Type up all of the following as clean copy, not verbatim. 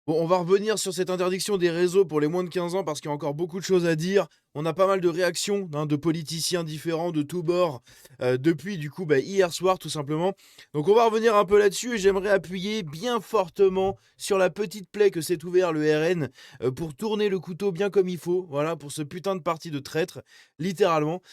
Bon, on va revenir sur cette interdiction des réseaux pour les moins de 15 ans parce qu'il y a encore beaucoup de choses à dire. On a pas mal de réactions hein, de politiciens différents de tous bords depuis du coup hier soir tout simplement. Donc on va revenir un peu là-dessus et j'aimerais appuyer bien fortement sur la petite plaie que s'est ouvert le RN pour tourner le couteau bien comme il faut. Voilà, pour ce putain de parti de traître, littéralement.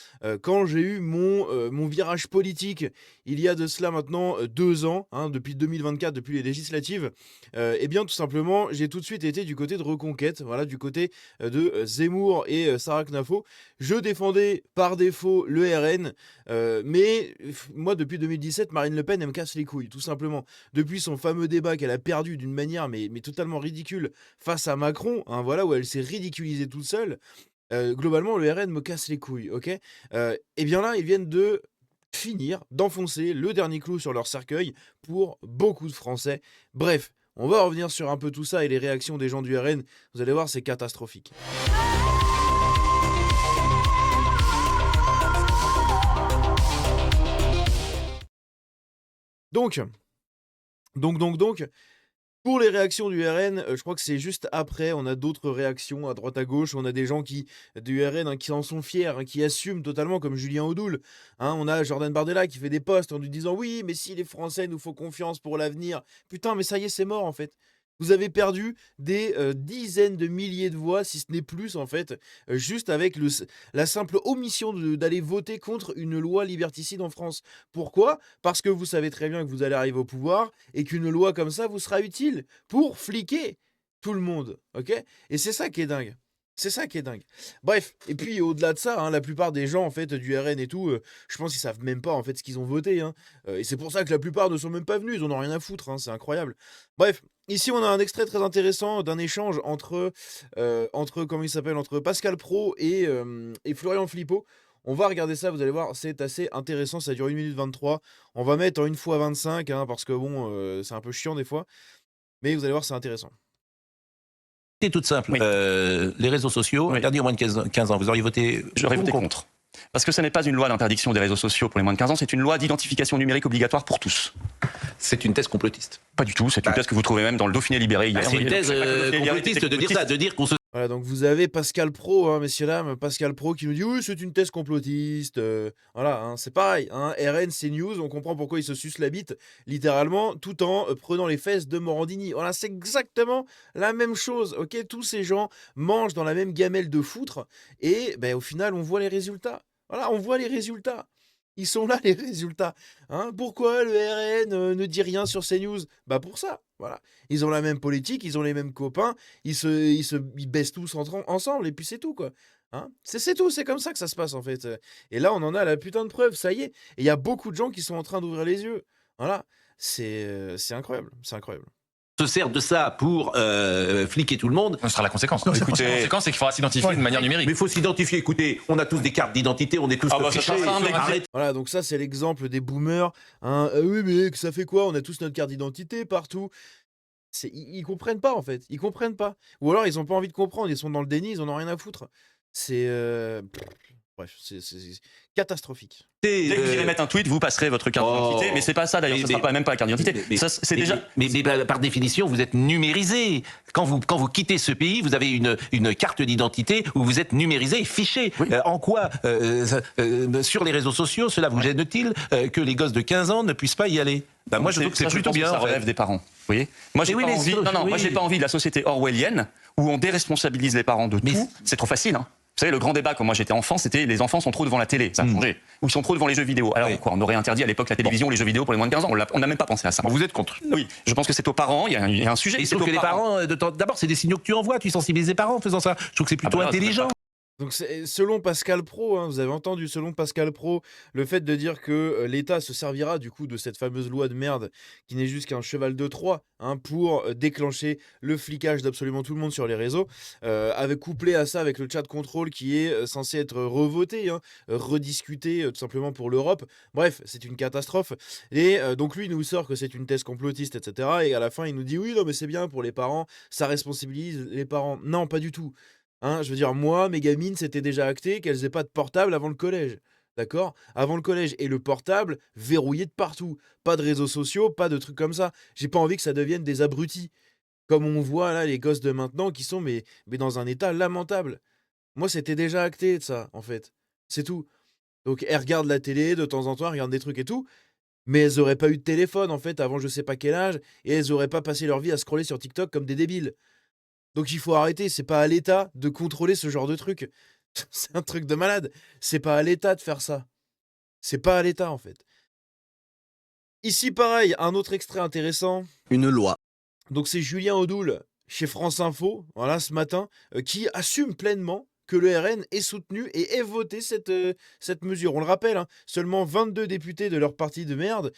Quand j'ai eu mon virage politique il y a de cela maintenant 2 ans, hein, depuis 2024, depuis les législatives, eh bien, tout simplement, j'ai tout de suite été du côté de Reconquête, voilà, du côté de Zemmour et Sarah Knafo. Je défendais par défaut le RN, mais moi, depuis 2017, Marine Le Pen, elle me casse les couilles, tout simplement. Depuis son fameux débat qu'elle a perdu d'une manière mais totalement ridicule face à Macron, hein, voilà, où elle s'est ridiculisée toute seule. Globalement, le RN me casse les couilles, ok. Et bien là, ils viennent de finir d'enfoncer le dernier clou sur leur cercueil pour beaucoup de Français. Bref, on va revenir sur un peu tout ça et les réactions des gens du RN. Vous allez voir, c'est catastrophique. Donc, donc, pour les réactions du RN, je crois que c'est juste après. On a d'autres réactions à droite à gauche. On a des gens du RN hein, qui en sont fiers, hein, qui assument totalement, comme Julien Audoul. Hein, on a Jordan Bardella qui fait des posts en lui disant oui, mais si les Français nous font confiance pour l'avenir. Putain, mais ça y est, c'est mort en fait. Vous avez perdu des dizaines de milliers de voix, si ce n'est plus en fait, juste avec la simple omission d'aller voter contre une loi liberticide en France. Pourquoi? Parce que vous savez très bien que vous allez arriver au pouvoir et qu'une loi comme ça vous sera utile pour fliquer tout le monde, ok? Et c'est ça qui est dingue. C'est ça qui est dingue. Bref, et puis au-delà de ça, hein, la plupart des gens en fait du RN et tout, je pense qu'ils savent même pas en fait ce qu'ils ont voté, hein. Et c'est pour ça que la plupart ne sont même pas venus, ils en ont rien à foutre, hein, c'est incroyable. Bref, ici on a un extrait très intéressant d'un échange entre comment il s'appelle, entre Pascal Praud et Florian Philippot. On va regarder ça, vous allez voir, c'est assez intéressant, ça dure 1 minute 23. On va mettre en 1 fois 25, hein, parce que bon, c'est un peu chiant des fois. Mais vous allez voir, c'est intéressant. C'est toute simple. Oui. Les réseaux sociaux, Oui. interdits aux moins de 15 ans. Vous auriez voté J'aurais voté contre. Parce que ce n'est pas une loi d'interdiction des réseaux sociaux pour les moins de 15 ans, c'est une loi d'identification numérique obligatoire pour tous. C'est une thèse complotiste. Pas du tout, c'est une thèse que vous trouvez même dans le Dauphiné libéré hier. C'est une thèse complotiste de dire ça, de dire qu'on se... Voilà, donc vous avez Pascal Praud, hein, messieurs, dames, Pascal Praud qui nous dit oui, c'est une thèse complotiste. Voilà, hein, c'est pareil. Hein, RN, CNews, on comprend pourquoi ils se sucent la bite, littéralement, tout en prenant les fesses de Morandini. Voilà, c'est exactement la même chose. Ok, tous ces gens mangent dans la même gamelle de foutre et ben, au final, on voit les résultats. Voilà, on voit les résultats. Ils sont là, les résultats. Hein, pourquoi le RN ne dit rien sur CNews? Bah pour ça, voilà. Ils ont la même politique, ils ont les mêmes copains, ils baissent tous ensemble, et puis c'est tout, quoi. Hein, c'est tout, c'est comme ça que ça se passe, en fait. Et là, on en a la putain de preuve, ça y est. Et il y a beaucoup de gens qui sont en train d'ouvrir les yeux. Voilà, c'est incroyable, c'est incroyable. sert de ça pour fliquer tout le monde. Ce sera la conséquence. Non, Écoutez, la conséquence, c'est qu'il faudra s'identifier de manière numérique. Mais il faut s'identifier. Écoutez, on a tous des cartes d'identité, on est tous Ah bah, ça fichés. sera simple, Arrête. Voilà, donc ça, c'est l'exemple des boomers. Hein. Oui, mais que ça fait quoi? On a tous notre carte d'identité partout. Ils comprennent pas, en fait. Ils comprennent pas. Ou alors, ils ont pas envie de comprendre. Ils sont dans le déni, ils en ont rien à foutre. C'est... Bref, c'est catastrophique. Dès que vous irez mettre un tweet, vous passerez votre carte d'identité. Mais c'est pas ça d'ailleurs, ce sera pas même pas la carte d'identité. C'est déjà. Mais par définition, vous êtes numérisé. Quand vous quittez ce pays, vous avez une carte d'identité où vous êtes numérisé et fiché. Oui. En quoi, sur les réseaux sociaux, cela vous gêne-t-il que les gosses de 15 ans ne puissent pas y aller? Moi, je trouve que c'est plutôt pense bien. ça relève des parents. Vous voyez, moi j'ai Mais pas oui, envie. les- Non, moi oui. j'ai pas envie de la société orwellienne où on déresponsabilise les parents de Mais tout. C'est trop facile. Hein. Vous savez, le grand débat quand moi j'étais enfant, c'était les enfants sont trop devant la télé. Ça a changé. Ou ils sont trop devant les jeux vidéo. Alors Oui. quoi, on aurait interdit à l'époque la télévision, les jeux vidéo pour les moins de 15 ans. On n'a même pas pensé à ça. Vous êtes contre. Oui, je pense que c'est aux parents. Il y a un sujet. Et c'est sauf aux que les parents, d'abord, c'est des signaux que tu envoies, tu sensibilises les parents en faisant ça. Je trouve que c'est plutôt bah là, c'est intelligent. Donc selon Pascal Praud, hein, vous avez entendu, selon Pascal Praud, le fait de dire que l'État se servira du coup de cette fameuse loi de merde qui n'est juste qu'un cheval de Troie hein, pour déclencher le flicage d'absolument tout le monde sur les réseaux, avec couplé à ça avec le chat contrôle qui est censé être revoté, hein, rediscuté tout simplement pour l'Europe. Bref, c'est une catastrophe. Et donc lui, il nous sort que c'est une thèse complotiste, etc. Et à la fin, il nous dit oui, non mais c'est bien pour les parents, ça responsabilise les parents. Non, pas du tout. Hein, je veux dire, moi, mes gamines, c'était déjà acté qu'elles aient pas de portable avant le collège. D'accord? Avant le collège. Et le portable verrouillé de partout. Pas de réseaux sociaux, pas de trucs comme ça. J'ai pas envie que ça devienne des abrutis. Comme on voit là les gosses de maintenant qui sont mais dans un état lamentable. Moi, c'était déjà acté de ça, en fait. C'est tout. Donc elles regardent la télé de temps en temps, elles regardent des trucs et tout, mais elles auraient pas eu de téléphone, en fait, avant je sais pas quel âge et elles auraient pas passé leur vie à scroller sur TikTok comme des débiles. Donc il faut arrêter, c'est pas à l'État de contrôler ce genre de truc. C'est un truc de malade. C'est pas à l'État de faire ça. C'est pas à l'État, en fait. Ici, pareil, un autre extrait intéressant. Une loi. Donc c'est Julien Audoul, chez France Info, voilà, ce matin, qui assume pleinement que le RN ait soutenu et ait voté cette mesure. On le rappelle, hein, seulement 22 députés de leur parti de merde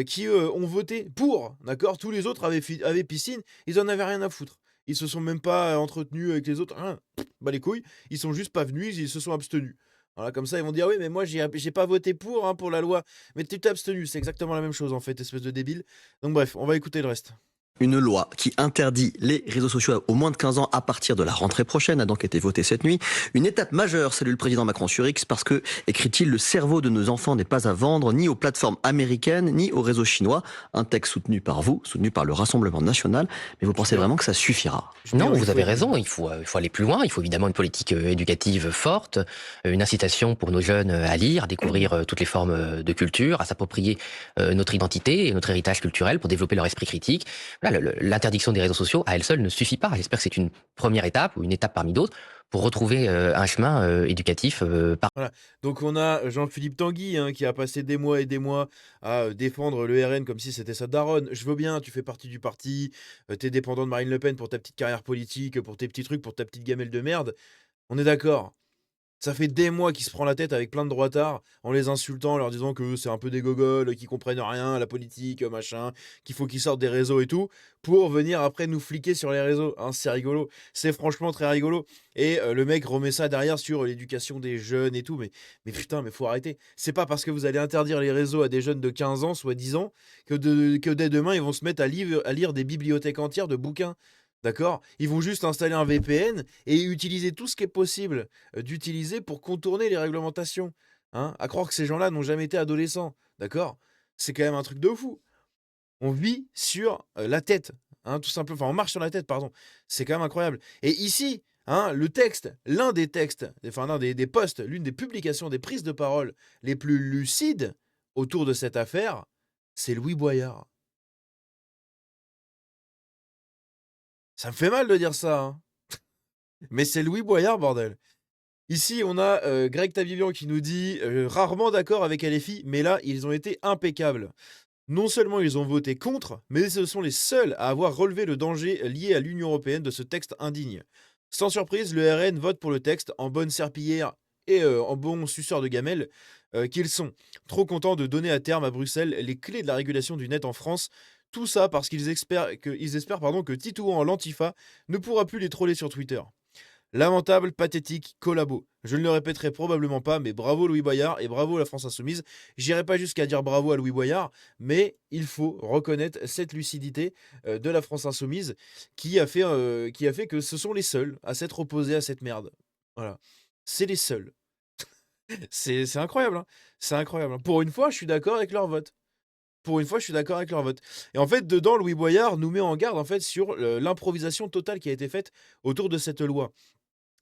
qui ont voté pour, d'accord. Tous les autres avaient piscine, ils en avaient rien à foutre. Ils se sont même pas entretenus avec les autres, rien, bah les couilles, ils sont juste pas venus, ils se sont abstenus. Voilà, comme ça, ils vont dire: «Oui, mais moi, j'ai pas voté pour, hein, pour la loi». Mais tu t'es abstenu, c'est exactement la même chose, en fait, espèce de débile. Donc bref, on va écouter le reste. Une loi qui interdit les réseaux sociaux aux moins de 15 ans à partir de la rentrée prochaine a donc été votée cette nuit. Une étape majeure, salue le président Macron sur X, parce que, écrit-il, le cerveau de nos enfants n'est pas à vendre ni aux plateformes américaines ni aux réseaux chinois. Un texte soutenu par vous, soutenu par le Rassemblement national. Mais vous pensez vraiment que ça suffira? Non, vous avez raison, il faut aller plus loin. Il faut évidemment une politique éducative forte, une incitation pour nos jeunes à lire, à découvrir toutes les formes de culture, à s'approprier notre identité et notre héritage culturel pour développer leur esprit critique. Voilà, l'interdiction des réseaux sociaux à elle seule ne suffit pas. J'espère que c'est une première étape ou une étape parmi d'autres pour retrouver un chemin éducatif Voilà, donc on a Jean-Philippe Tanguy, hein, qui a passé des mois et des mois à défendre le RN comme si c'était sa daronne. Je veux bien, tu fais partie du parti, tu dépendant de Marine Le Pen pour ta petite carrière politique, pour tes petits trucs, pour ta petite gamelle de merde. On est d'accord. Ça fait des mois qu'il se prend la tête avec plein de droitards en les insultant, en leur disant que c'est un peu des gogoles, qu'ils comprennent rien à la politique, machin, qu'il faut qu'ils sortent des réseaux et tout, pour venir après nous fliquer sur les réseaux. Hein, c'est rigolo. C'est franchement très rigolo. Et le mec remet ça derrière sur l'éducation des jeunes et tout. Mais putain, mais faut arrêter. C'est pas parce que vous allez interdire les réseaux à des jeunes de 15 ans, soit 10 ans, que dès demain, ils vont se mettre à lire des bibliothèques entières de bouquins. D'accord? Ils vont juste installer un VPN et utiliser tout ce qui est possible d'utiliser pour contourner les réglementations. Hein? À croire que ces gens-là n'ont jamais été adolescents. D'accord? C'est quand même un truc de fou. On vit sur la tête. Hein, tout simplement. Enfin, on marche sur la tête, pardon. C'est quand même incroyable. Et ici, hein, le texte, l'un des textes, enfin, l'un des posts, l'une des publications, des prises de parole les plus lucides autour de cette affaire, c'est Louis Boyard. Ça me fait mal de dire ça, hein. Mais c'est Louis Boyard, bordel. Ici, on a Greg Tavivian qui nous dit rarement d'accord avec LFI, mais là, ils ont été impeccables. Non seulement ils ont voté contre, mais ce sont les seuls à avoir relevé le danger lié à l'Union européenne de ce texte indigne. Sans surprise, le RN vote pour le texte en bonne serpillière et en bon suceur de gamelle qu'ils sont. Trop contents de donner à terme à Bruxelles les clés de la régulation du net en France. Tout ça parce qu'ils espèrent que Titouan l'Antifa ne pourra plus les troller sur Twitter. Lamentable, pathétique, collabo. Je ne le répéterai probablement pas, mais bravo Louis Boyard et bravo la France Insoumise. J'irai pas jusqu'à dire bravo à Louis Boyard, mais il faut reconnaître cette lucidité de la France Insoumise qui a fait que ce sont les seuls à s'être opposés à cette merde. Voilà. C'est les seuls. C'est incroyable, hein. C'est incroyable, hein. Pour une fois, je suis d'accord avec leur vote. Pour une fois, je suis d'accord avec leur vote. Et en fait, dedans, Louis Boyard nous met en garde en fait sur l'improvisation totale qui a été faite autour de cette loi.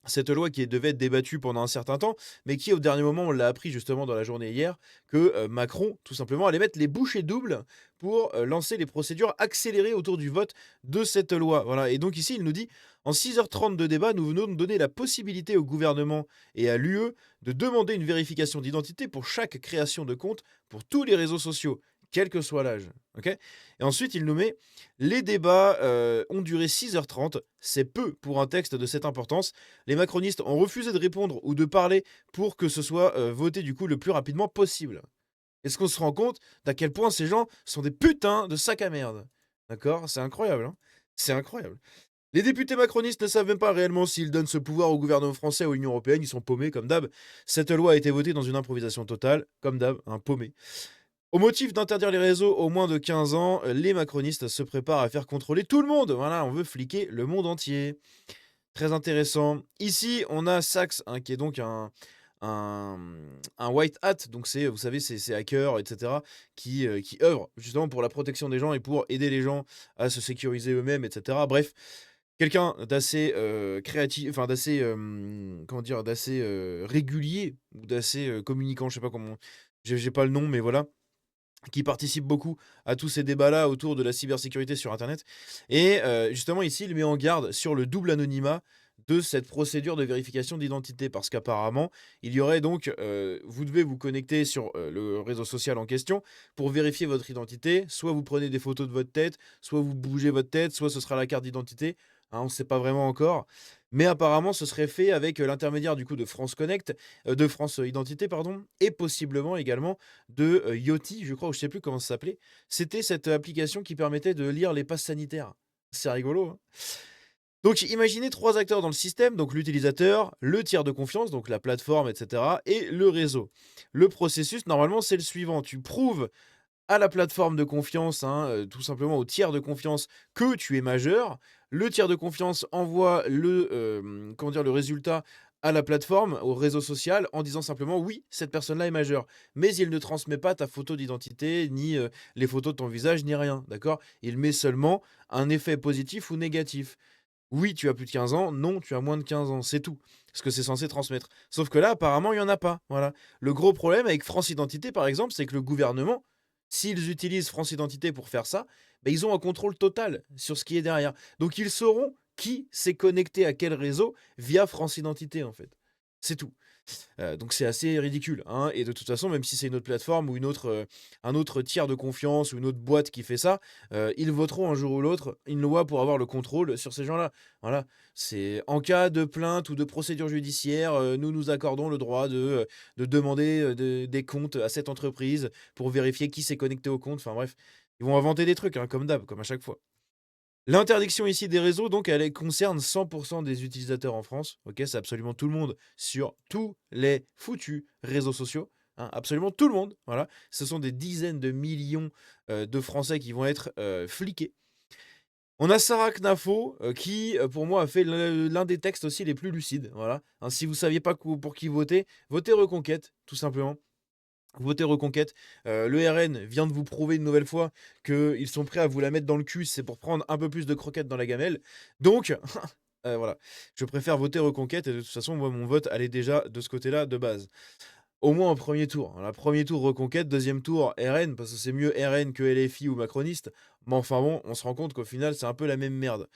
Cette loi qui devait être débattue pendant un certain temps, mais qui au dernier moment, on l'a appris justement dans la journée hier, que Macron, tout simplement, allait mettre les bouchées doubles pour lancer les procédures accélérées autour du vote de cette loi. Voilà. Et donc ici, il nous dit, en 6h30 de débat, nous venons de donner la possibilité au gouvernement et à l'UE de demander une vérification d'identité pour chaque création de compte pour tous les réseaux sociaux, quel que soit l'âge. Okay, et ensuite, il nous met les débats ont duré 6h30, c'est peu pour un texte de cette importance. Les macronistes ont refusé de répondre ou de parler pour que ce soit voté du coup le plus rapidement possible. Est-ce qu'on se rend compte d'à quel point ces gens sont des putains de sacs à merde? D'accord? C'est incroyable, hein? C'est incroyable. Les députés macronistes ne savent même pas réellement s'ils donnent ce pouvoir au gouvernement français ou à l'Union européenne, ils sont paumés comme d'hab. Cette loi a été votée dans une improvisation totale, comme d'hab, un paumé. Au motif d'interdire les réseaux aux moins de 15 ans, les macronistes se préparent à faire contrôler tout le monde. Voilà, on veut fliquer le monde entier. Très intéressant. Ici, on a Saxe, hein, qui est donc un un white hat, donc c'est, vous savez, ces hackers, etc., qui œuvrent justement pour la protection des gens et pour aider les gens à se sécuriser eux-mêmes, etc. Bref, quelqu'un d'assez créatif, enfin d'assez, comment dire, d'assez régulier ou d'assez communicant, je sais pas comment, j'ai pas le nom, mais voilà, qui participe beaucoup à tous ces débats-là autour de la cybersécurité sur Internet. Et justement, ici, il met en garde sur le double anonymat de cette procédure de vérification d'identité. Parce qu'apparemment, il y aurait donc, vous devez vous connecter sur le réseau social en question pour vérifier votre identité. Soit vous prenez des photos de votre tête, soit vous bougez votre tête, soit ce sera la carte d'identité. Hein, on ne sait pas vraiment encore. Mais apparemment, ce serait fait avec l'intermédiaire du coup de France Connect, de France Identité, pardon, et possiblement également de Yoti, je crois, ou je sais plus comment ça s'appelait. C'était cette application qui permettait de lire les passes sanitaires. C'est rigolo, hein. Donc imaginez 3 acteurs dans le système, donc l'utilisateur, le tiers de confiance, donc la plateforme, etc., et le réseau. Le processus, normalement, c'est le suivant. Tu prouves à la plateforme de confiance, hein, tout simplement au tiers de confiance, que tu es majeur. Le tiers de confiance envoie comment dire, le résultat à la plateforme, au réseau social, en disant simplement oui, cette personne-là est majeure. Mais il ne transmet pas ta photo d'identité, ni les photos de ton visage, ni rien. D'accord? Il met seulement un effet positif ou négatif. Oui, tu as plus de 15 ans. Non, tu as moins de 15 ans. C'est tout ce que c'est censé transmettre. Sauf que là, apparemment, il n'y en a pas. Voilà. Le gros problème avec France Identité, par exemple, c'est que le gouvernement, s'ils utilisent France Identité pour faire ça, bah, ils ont un contrôle total sur ce qui est derrière. Donc ils sauront qui s'est connecté à quel réseau via France Identité, en fait. C'est tout. Donc c'est assez ridicule, hein, et de toute façon, même si c'est une autre plateforme ou un autre tiers de confiance ou une autre boîte qui fait ça, ils voteront un jour ou l'autre une loi pour avoir le contrôle sur ces gens-là. Voilà, c'est en cas de plainte ou de procédure judiciaire, nous accordons le droit de demander, des comptes à cette entreprise pour vérifier qui s'est connecté au compte. Enfin bref, ils vont inventer des trucs, hein, comme d'hab, comme à chaque fois. L'interdiction ici des réseaux, donc, concerne 100% des utilisateurs en France. Ok, c'est absolument tout le monde sur tous les foutus réseaux sociaux. Hein, absolument tout le monde. Voilà. Ce sont des dizaines de millions de Français qui vont être fliqués. On a Sarah Knafo qui, pour moi, a fait l'un des textes aussi les plus lucides. Voilà. Hein, si vous ne saviez pas pour qui voter, votez Reconquête, tout simplement. Votez Reconquête. Le RN vient de vous prouver une nouvelle fois qu'ils sont prêts à vous la mettre dans le cul, c'est pour prendre un peu plus de croquettes dans la gamelle. Donc, voilà, je préfère voter Reconquête et de toute façon, moi, mon vote allait déjà de ce côté-là de base. Au moins en premier tour. Voilà, premier tour Reconquête, deuxième tour RN, parce que c'est mieux RN que LFI ou macroniste. Mais enfin bon, on se rend compte qu'au final, c'est un peu la même merde.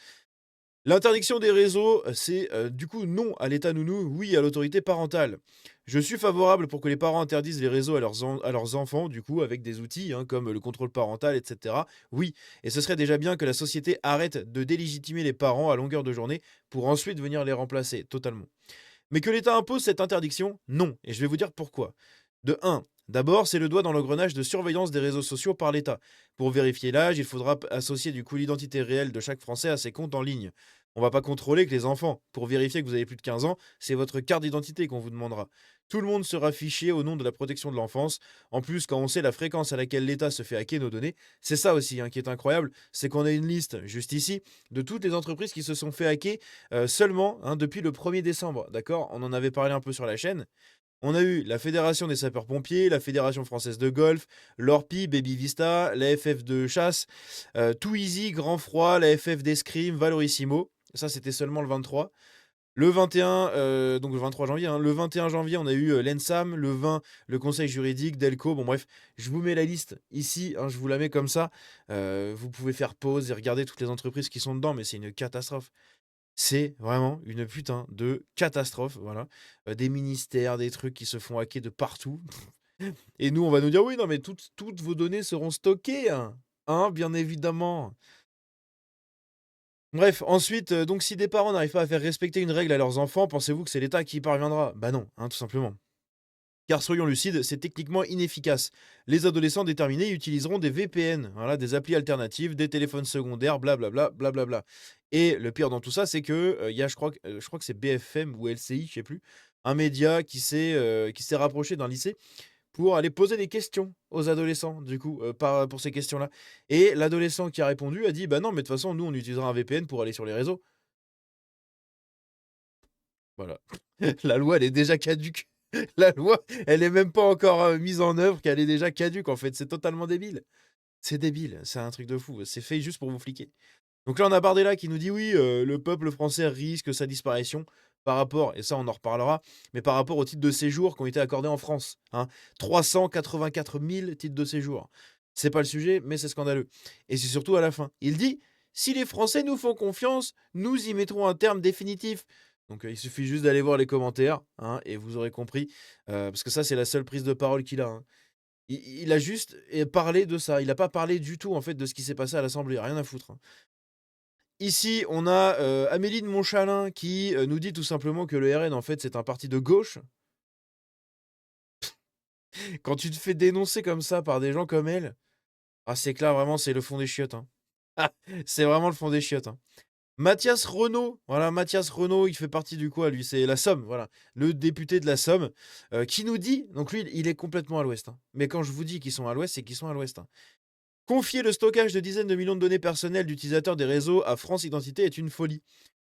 L'interdiction des réseaux, c'est du coup non à l'État nounou, oui à l'autorité parentale. Je suis favorable pour que les parents interdisent les réseaux à leurs enfants, du coup, avec des outils hein, comme le contrôle parental, etc. Oui, et ce serait déjà bien que la société arrête de délégitimer les parents à longueur de journée pour ensuite venir les remplacer, totalement. Mais que l'État impose cette interdiction, non, et je vais vous dire pourquoi. De 1, d'abord, c'est le doigt dans l'engrenage de surveillance des réseaux sociaux par l'État. Pour vérifier l'âge, il faudra associer du coup l'identité réelle de chaque Français à ses comptes en ligne. On va pas contrôler que les enfants. Pour vérifier que vous avez plus de 15 ans, c'est votre carte d'identité qu'on vous demandera. Tout le monde sera fiché au nom de la protection de l'enfance. En plus, quand on sait la fréquence à laquelle l'État se fait hacker nos données, c'est ça aussi hein, qui est incroyable, c'est qu'on a une liste, juste ici, de toutes les entreprises qui se sont fait hacker seulement hein, depuis le 1er décembre. D'accord? On en avait parlé un peu sur la chaîne. On a eu la Fédération des sapeurs-pompiers, la Fédération française de golf, l'Orpi, Baby Vista, la FF de chasse, Too Easy, Grand Froid, la FF d'escrime, Valorissimo. Ça, c'était seulement le 23. Le 21, donc le 23 janvier, hein, le 21 janvier, on a eu l'ENSAM, le 20, le Conseil juridique, Delco. Bon, bref, je vous mets la liste ici, hein, je vous la mets comme ça. Vous pouvez faire pause et regarder toutes les entreprises qui sont dedans, mais c'est une catastrophe. C'est vraiment une putain de catastrophe, voilà. Des ministères, des trucs qui se font hacker de partout. Et nous, on va nous dire, oui, non, mais toutes vos données seront stockées, hein, bien évidemment. Bref, ensuite, donc si des parents n'arrivent pas à faire respecter une règle à leurs enfants, pensez-vous que c'est l'État qui y parviendra? Bah non, hein, tout simplement. Car soyons lucides, c'est techniquement inefficace. Les adolescents déterminés utiliseront des VPN, voilà, des applis alternatives, des téléphones secondaires, blablabla, blablabla. Et le pire dans tout ça, c'est que il y a, je crois que c'est BFM ou LCI, je sais plus, un média qui s'est rapproché d'un lycée pour aller poser des questions aux adolescents, du coup, pour ces questions-là. Et l'adolescent qui a répondu a dit, bah non, mais de toute façon, nous, on utilisera un VPN pour aller sur les réseaux. Voilà. La loi, elle est déjà caduque. La loi, elle est même pas encore mise en œuvre, qu'elle est déjà caduque en fait. C'est totalement débile. C'est débile, c'est un truc de fou. C'est fait juste pour vous fliquer. Donc là, on a Bardella qui nous dit oui, le peuple français risque sa disparition par rapport, et ça on en reparlera, mais par rapport aux titres de séjour qui ont été accordés en France. Hein, 384 000 titres de séjour. C'est pas le sujet, mais c'est scandaleux. Et c'est surtout à la fin. Il dit si les Français nous font confiance, nous y mettrons un terme définitif. Donc il suffit juste d'aller voir les commentaires, hein, et vous aurez compris, parce que ça c'est la seule prise de parole qu'il a. Hein. Il a juste parlé de ça. Il n'a pas parlé du tout en fait de ce qui s'est passé à l'Assemblée. Rien à foutre. Hein. Ici, on a Amélie de Montchalin qui nous dit tout simplement que le RN en fait c'est un parti de gauche. Quand tu te fais dénoncer comme ça par des gens comme elle, ah c'est clair vraiment c'est le fond des chiottes. Hein. C'est vraiment le fond des chiottes. Hein. Mathias Renaud, voilà, Mathias Renaud, il fait partie du quoi, lui, c'est la Somme, voilà, le député de la Somme, qui nous dit, donc lui, il est complètement à l'ouest, hein. Mais quand je vous dis qu'ils sont à l'ouest, c'est qu'ils sont à l'ouest. Hein. Confier le stockage de dizaines de millions de données personnelles d'utilisateurs des réseaux à France Identité est une folie.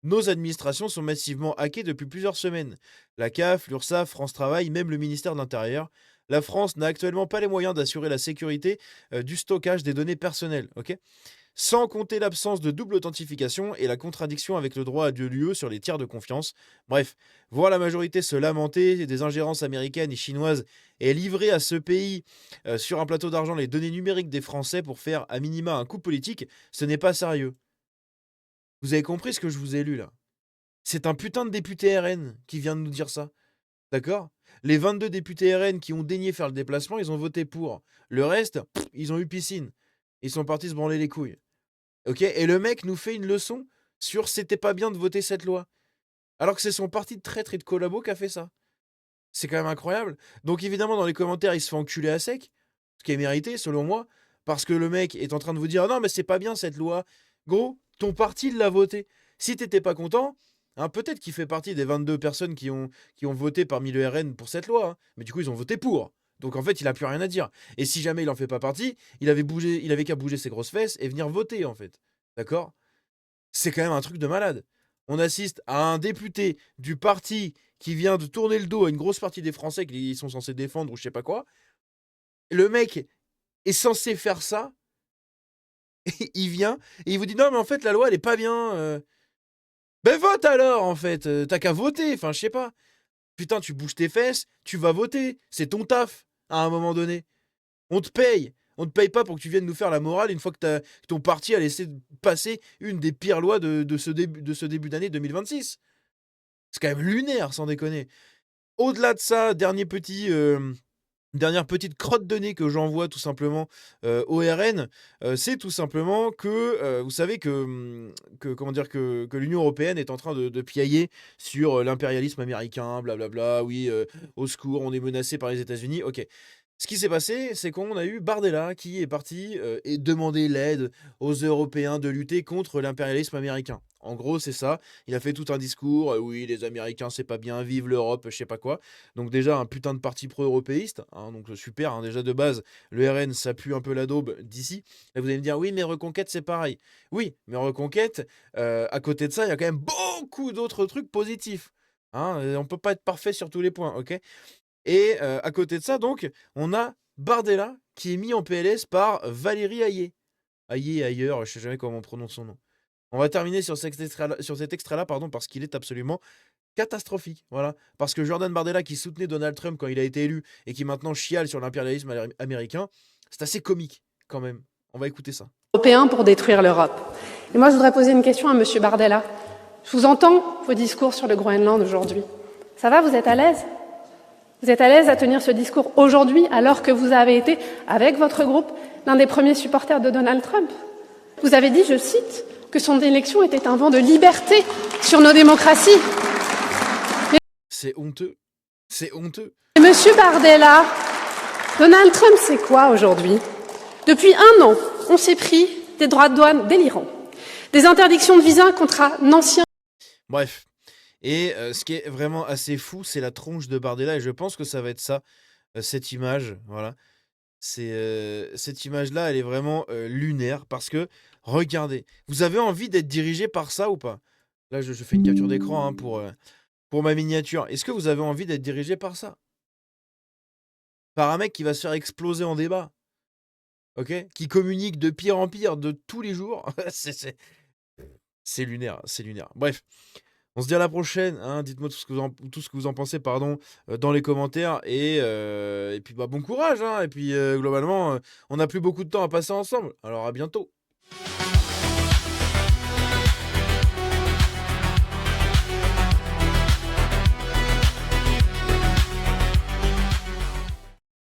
Nos administrations sont massivement hackées depuis plusieurs semaines. La CAF, l'URSSAF, France Travail, même le ministère de l'Intérieur. La France n'a actuellement pas les moyens d'assurer la sécurité du stockage des données personnelles, ok ? Sans compter l'absence de double authentification et la contradiction avec le droit de l'UE sur les tiers de confiance. Bref, voir la majorité se lamenter des ingérences américaines et chinoises et livrer à ce pays sur un plateau d'argent les données numériques des Français pour faire à minima un coup politique, ce n'est pas sérieux. Vous avez compris ce que je vous ai lu là? C'est un putain de député RN qui vient de nous dire ça. D'accord? Les 22 députés RN qui ont daigné faire le déplacement, ils ont voté pour. Le reste, ils ont eu piscine. Ils sont partis se branler les couilles. Ok? Et le mec nous fait une leçon sur c'était pas bien de voter cette loi. Alors que c'est son parti de traître et de collabo qui a fait ça. C'est quand même incroyable. Donc évidemment, dans les commentaires, il se fait enculer à sec. Ce qui est mérité, selon moi. Parce que le mec est en train de vous dire non, mais c'est pas bien cette loi. Gros, ton parti l'a voté. Si t'étais pas content, hein, peut-être qu'il fait partie des 22 personnes qui ont voté parmi le RN pour cette loi. Hein. Mais du coup, ils ont voté pour. Donc en fait, il a plus rien à dire. Et si jamais il en fait pas partie, il avait qu'à bouger ses grosses fesses et venir voter en fait. D'accord? C'est quand même un truc de malade. On assiste à un député du parti qui vient de tourner le dos à une grosse partie des Français qu'ils sont censés défendre ou je sais pas quoi. Le mec est censé faire ça. Et il vient et il vous dit non mais en fait la loi elle est pas bien. Ben vote alors en fait. T'as qu'à voter. Enfin je sais pas. Putain tu bouges tes fesses, tu vas voter. C'est ton taf à un moment donné. On te paye. On te paye pas pour que tu viennes nous faire la morale une fois que ton parti a laissé passer une des pires lois de ce début d'année 2026. C'est quand même lunaire, sans déconner. Au-delà de ça, dernière petite crotte de nez que j'envoie tout simplement au RN, c'est tout simplement que vous savez que l'Union européenne est en train de piailler sur l'impérialisme américain, blablabla, oui, au secours, on est menacé par les États-Unis, ok. Ce qui s'est passé, c'est qu'on a eu Bardella qui est parti et demander l'aide aux Européens de lutter contre l'impérialisme américain. En gros, c'est ça. Il a fait tout un discours. Oui, les Américains, c'est pas bien. Vive l'Europe, je sais pas quoi. Donc déjà, un putain de parti pro-européiste. Hein, donc super. Hein, déjà de base, le RN, ça pue un peu la daube d'ici. Et vous allez me dire, oui, mais Reconquête, c'est pareil. Oui, mais Reconquête, à côté de ça, il y a quand même beaucoup d'autres trucs positifs. Hein, on peut pas être parfait sur tous les points, ok? Et à côté de ça, donc, on a Bardella qui est mis en PLS par Valérie Ayé. Ayé, ailleurs, je sais jamais comment on prononce son nom. On va terminer sur cet extrait-là, pardon, parce qu'il est absolument catastrophique. Voilà. Parce que Jordan Bardella, qui soutenait Donald Trump quand il a été élu et qui maintenant chiale sur l'impérialisme américain, c'est assez comique quand même. On va écouter ça. Européen pour détruire l'Europe. Et moi, je voudrais poser une question à M. Bardella. Je vous entends vos discours sur le Groenland aujourd'hui. Ça va, vous êtes à l'aise ? Vous êtes à l'aise à tenir ce discours aujourd'hui alors que vous avez été, avec votre groupe, l'un des premiers supporters de Donald Trump. Vous avez dit, je cite, que son élection était un vent de liberté sur nos démocraties. C'est honteux. C'est honteux. Et Monsieur Bardella, Donald Trump, c'est quoi aujourd'hui ? Depuis 1 an, on s'est pris des droits de douane délirants, des interdictions de visa contre un ancien... Bref. Et ce qui est vraiment assez fou, c'est la tronche de Bardella. Et je pense que ça va être ça, cette image. Voilà. Cette image-là, elle est vraiment lunaire. Parce que, regardez, vous avez envie d'être dirigé par ça ou pas? Là, je fais une capture d'écran hein, pour ma miniature. Est-ce que vous avez envie d'être dirigé par ça? par un mec qui va se faire exploser en débat, OK? Qui communique de pire en pire de tous les jours. C'est lunaire, c'est lunaire. Bref, on se dit à la prochaine, hein. Dites-moi tout ce que vous en pensez, pardon, dans les commentaires et puis, bah, bon courage, hein et puis, globalement, on n'a plus beaucoup de temps à passer ensemble. Alors à bientôt.